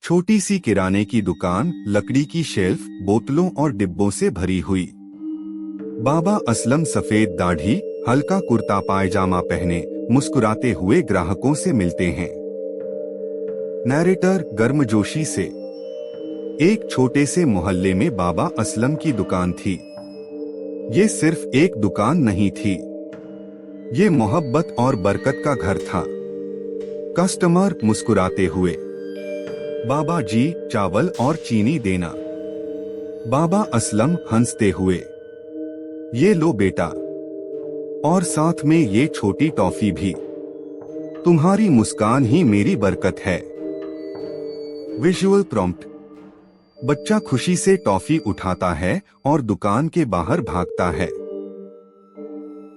छोटी सी किराने की दुकान, लकड़ी की शेल्फ, बोतलों और डिब्बों से भरी हुई। बाबा असलम सफेद दाढ़ी, हल्का कुर्ता पायजामा पहने मुस्कुराते हुए ग्राहकों से मिलते हैं। नैरेटर गर्मजोशी से। एक छोटे से मोहल्ले में बाबा असलम की दुकान थी। ये सिर्फ एक दुकान नहीं थी, ये मोहब्बत और बरकत का घर था। कस्टमर मुस्कुराते हुए, बाबा जी चावल और चीनी देना। बाबा असलम हंसते हुए, ये लो बेटा, और साथ में ये छोटी टॉफी भी। तुम्हारी मुस्कान ही मेरी बरकत है। Visual prompt. बच्चा खुशी से टॉफी उठाता है और दुकान के बाहर भागता है।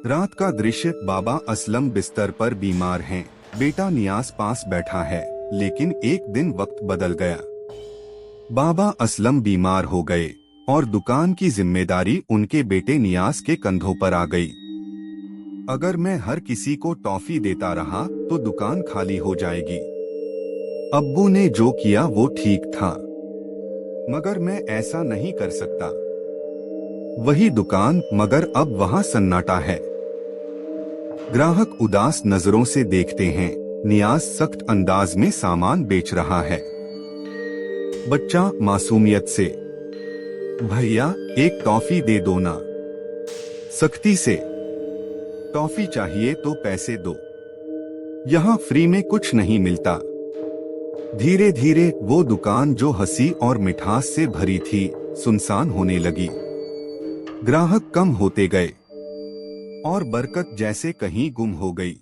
रात का दृश्य। बाबा असलम बिस्तर पर बीमार हैं। बेटा नियाज पास बैठा है, लेकिन एक दिन वक्त बदल गया। बाबा असलम बीमार हो गए और दुकान की जिम्मेदारी उनके बेटे नियाज के कंधों पर आ गई। अगर मैं हर किसी को टॉफी देता रहा तो दुकान खाली हो जाएगी। अब्बू ने जो किया वो ठीक था, मगर मैं ऐसा नहीं कर सकता। वही दुकान, मगर अब वहाँ सन्नाटा है। ग्राहक उदास नजरों से देखते हैं। नियाज सख्त अंदाज में सामान बेच रहा है। बच्चा मासूमियत से, भैया एक टॉफी दे दो ना। सख्ती से, टॉफी चाहिए तो पैसे दो, यहाँ फ्री में कुछ नहीं मिलता। धीरे धीरे वो दुकान जो हंसी और मिठास से भरी थी, सुनसान होने लगी। ग्राहक कम होते गए और बरकत जैसे कहीं गुम हो गई।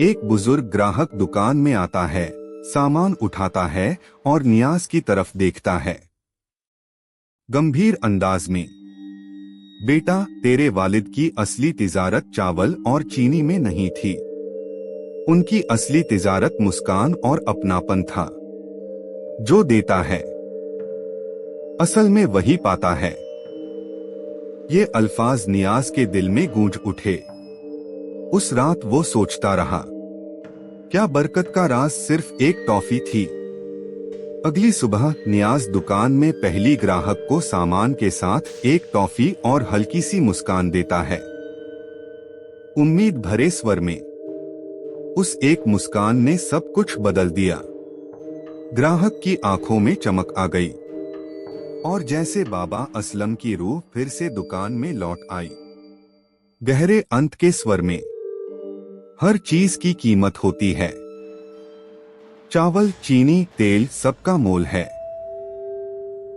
एक बुजुर्ग ग्राहक दुकान में आता है, सामान उठाता है और नियाज की तरफ देखता है। गंभीर अंदाज में, बेटा तेरे वालिद की असली तिजारत चावल और चीनी में नहीं थी। उनकी असली तिजारत मुस्कान और अपनापन था। जो देता है, असल में वही पाता है। ये अल्फाज नियाज के दिल में गूंज उठे। उस रात वो सोचता रहा, क्या बरकत का राज सिर्फ एक टॉफी थी? अगली सुबह नियाज दुकान में पहली ग्राहक को सामान के साथ एक टॉफी और हल्की सी मुस्कान देता है। उम्मीद भरे स्वर में, उस एक मुस्कान ने सब कुछ बदल दिया। ग्राहक की आंखों में चमक आ गई और जैसे बाबा असलम की रूह फिर से दुकान में लौट आई। गहरे अंत के स्वर में, हर चीज की कीमत होती है। चावल, चीनी, तेल, सबका मोल है,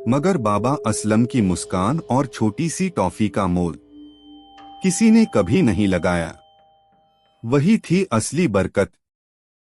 मगर बाबा असलम की मुस्कान और छोटी सी टॉफी का मोल किसी ने कभी नहीं लगाया। वही थी असली बरकत,